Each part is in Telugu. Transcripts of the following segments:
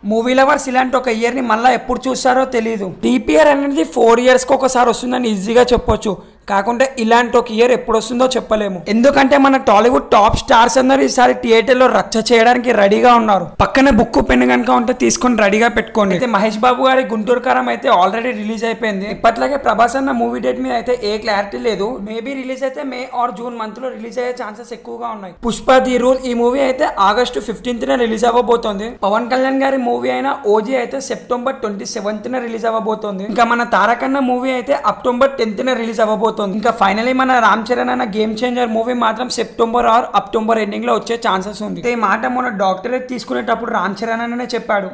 మూవీ లవర్స్ ఇలాంటి ఒక ఇయర్ ని మళ్ళీ ఎప్పుడు చూస్తారో తెలియదు. డిపిఆర్ అనేది 4 years కి ఒకసారి వస్తుందని ఈజీగా చెప్పొచ్చు. కాకుంటే ఇలాంటి ఒక ఇయర్ ఎప్పుడు వస్తుందో చెప్పలేము. ఎందుకంటే మన టాలీవుడ్ టాప్ స్టార్స్ అందరూ ఈసారి థియేటర్లో రచ్చ చేయడానికి రెడీగా ఉన్నారు. పక్కన బుక్ పెన్ కనుక ఉంటే తీసుకొని రెడీగా పెట్టుకోండి. అయితే మహేష్ బాబు గారి గుంటూరు కారం అయితే ఆల్రెడీ రిలీజ్ అయిపోయింది. ఇప్పట్లాగే ప్రభాస్ అన్న మూవీ డేట్ మీద అయితే ఏ క్లారిటీ లేదు. మేబీ రిలీజ్ అయితే మే ఆర్ జూన్ మంత్ లో రిలీజ్ అయ్యే ఛాన్సెస్ ఎక్కువగా ఉన్నాయి. పుష్ప ది రూల్ ఈ మూవీ అయితే August 15th రిలీజ్ అవ్వబోతోంది. పవన్ కళ్యాణ్ గారి మూవీ అయిన ఓజీ అయితే September 27th రిలీజ్ అవ్వబోతోంది. ఇంకా మన తారకన్న మూవీ అయితే October 10th రిలీజ్ అవ్వబోతోంది. ఇంకా ఫైనలీ మన రామ్ చరణ్ అన్న గేమ్ చేంజర్ మూవీ మాత్రం సెప్టెంబర్ ఆర్ అక్టోబర్ ఎండింగ్ లో వచ్చే ఛాన్సెస్ ఉంది. ఈ మాట మన డాక్టరేట్ తీసుకునేటప్పుడు రామ్ చరణ్ అన్ననే చెప్పాడు.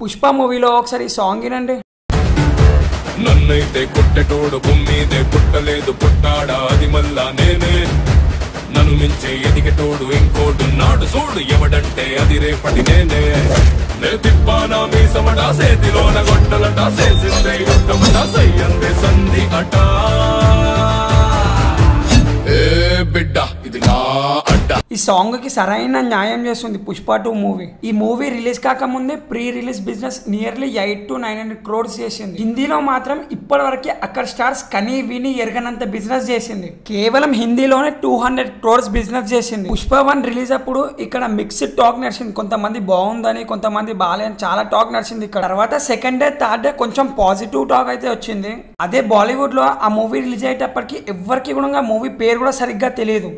పుష్ప మూవీలో ఒకసారి ఈ సాంగ్ వినండి. నన్నైతే కొట్టెటోడు భూమిదే పుట్టలేదు పుట్టాడా అది మళ్ళా నేనే నన్ను మించే ఎదిగటోడు ఇంకోడు నాడు చూడు ఎవడంటే అది రేపటి నేనే నే తిప్పానా మీ సమడా సేతిలోన గొట్టలట సేసిందే గుట్టమట సయ్యందే సంధి అట ఏ బిడ్డ ఇది నా అడ్డ. ఈ సాంగ్ కి సరైన న్యాయం చేస్తుంది పుష్ప 2 మూవీ. ఈ మూవీ రిలీజ్ కాకముందే pre release business nearly 800 to 900 crores చేసింది. హిందీలో మాత్రం ఇప్పటి వరకే అక్కడ స్టార్స్ కనీ విని ఎరగనంత బిజినెస్ చేసింది. కేవలం హిందీలోనే 200 crores బిజినెస్ చేసింది. పుష్ప 1 రిలీజ్ అప్పుడు ఇక్కడ మిక్స్డ్ టాక్ నడిచింది. కొంతమంది బాగుందని కొంతమంది బాగాలేని చాలా టాక్ నడిచింది. ఇక్కడ తర్వాత సెకండ్ డే థర్డ్ డే కొంచెం పాజిటివ్ టాక్ అయితే వచ్చింది. అదే బాలీవుడ్ లో ఆ మూవీ రిలీజ్ అయ్యేటప్పటికి ఎవరికి కూడా మూవీ పేరు కూడా సరిగ్గా తెలియదు.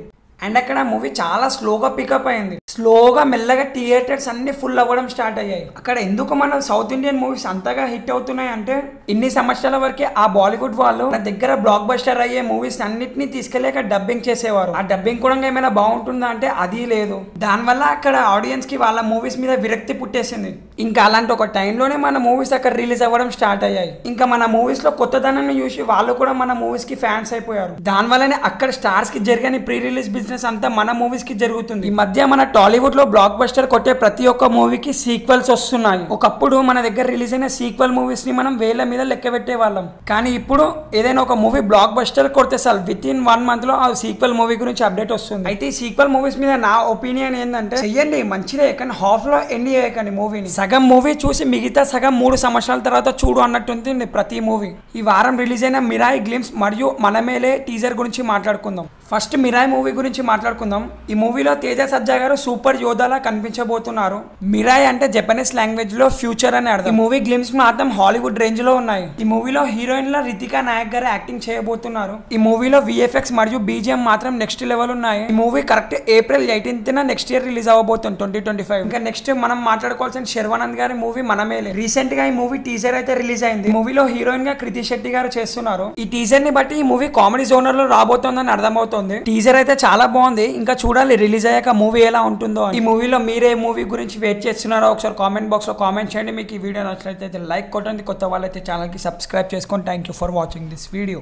అండ్ అక్కడ మూవీ చాలా స్లోగా పికప్ అయింది. స్లోగా మెల్లగా థియేటర్స్ అన్ని ఫుల్ అవ్వడం స్టార్ట్ అయ్యాయి. అక్కడ ఎందుకు మన సౌత్ ఇండియన్ మూవీస్ అంతగా హిట్ అవుతున్నాయి అంటే ఇన్ని సంవత్సరాల వరకే ఆ బాలీవుడ్ వాళ్ళు మన దగ్గర బ్లాక్ బస్టర్ అయ్యే మూవీస్ అన్నిటిని తీసుకెళ్ళాక డబ్బింగ్ చేసేవారు. ఆ డబ్బింగ్ కూడా ఏమైనా బాగుంటుందా అంటే అది లేదు. దానివల్ల అక్కడ ఆడియన్స్ కి వాళ్ళ మూవీస్ మీద విరక్తి పుట్టేసింది. ఇంకా అలాంటి ఒక టైంలోనే మన మూవీస్ అక్కడ రిలీజ్ అవ్వడం స్టార్ట్ అయ్యాయి. ఇంకా మన మూవీస్ లో కొత్తదనాన్ని చూసి వాళ్ళు కూడా మన మూవీస్ కి ఫ్యాన్స్ అయిపోయారు. దానివల్లనే అక్కడ స్టార్స్ కి జరిగిన ప్రీ రిలీజ్ బిజినెస్ అంతా మన మూవీస్ కి జరుగుతుంది. ఈ మధ్య మన టాలీవుడ్ లో బ్లాక్ బస్టర్ కొట్టే ప్రతి ఒక్క మూవీకి సీక్వెల్స్ వస్తున్నాయి. ఒకప్పుడు మన దగ్గర రిలీజ్ అయిన సీక్వెల్ మూవీస్ ని మనం వేల మీద లెక్క పెట్టే వాళ్ళం. కానీ ఇప్పుడు ఏదైనా ఒక మూవీ బ్లాక్ బస్టర్ కొడితే సార్ విత్ ఇన్ 1 month లో ఆ సీక్వెల్ మూవీ గురించి అప్డేట్ వస్తుంది. అయితే ఈ సీక్వెల్ మూవీస్ మీద నా ఒపీనియన్ ఏంటంటే చెయ్యండి మంచిదే, కానీ హాఫ్ లో ఎండ్ చేయకండి మూవీని. సగం మూవీ చూసి మిగతా సగం 3 సంవత్సరాల తర్వాత చూడు అన్నట్టుంది ప్రతి మూవీ. ఈ వారం రిలీజ్ అయిన మిరాయి గ్లిమ్స్ మరియు మనమేలే టీజర్ గురించి మాట్లాడుకుందాం. ఫస్ట్ మిరాయి మూవీ గురించి మాట్లాడుకుందాం. ఈ మూవీలో తేజ సజ్జా గారు సూపర్ యోధాలా కనిపించబోతున్నారు. మిరాయి అంటే జపనీస్ లాంగ్వేజ్ లో ఫ్యూచర్ అని అర్థం. ఈ మూవీ గ్లిమ్స్ మాత్రం హాలీవుడ్ రేంజ్ లో ఉన్నాయి. ఈ మూవీలో హీరోయిన్ లో రితికా నాయక్ గారు యాక్టింగ్ చేయబోతున్నారు. ఈ మూవీలో VFX మరియు BGM మాత్రం నెక్స్ట్ లెవెల్ ఉన్నాయి. ఈ movie correct April 18th next year release అవ్వబోతుంది 2025. ఇంకా నెక్స్ట్ మనం మాట్లాడుకోవాల్సిన శర్వానంద్ గారి మూవీ మనమేలే. రీసెంట్ గా ఈ మూవీ టీజర్ అయితే రిలీజ్ అయింది. ఈ మూవీలో హీరోయిన్ గా కృతి శెట్టి గారు చేస్తున్నారు. ఈ టీజర్ ని బట్టి ఈ మూవీ కామెడీ జోనర్ లో రాబోతోందని అర్థమవుతుంది. టీజర్ అయితే చాలా బాగుంది. ఇంకా చూడాలి రిలీజ్ అయ్యాక మూవీ ఎలా ఉంటుందో. ఈ మూవీలో మీరే మూవీ గురించి వెయిట్ చేస్తున్నారో ఒకసారి కామెంట్ బాక్స్ లో కామెంట్ చేయండి. మీకు ఈ వీడియో నచ్చినట్లయితే లైక్ కొట్టండి. కొత్త వాళ్ళైతే ఛానల్ కి సబ్స్క్రైబ్ చేసుకోండి. Thank you for watching this video.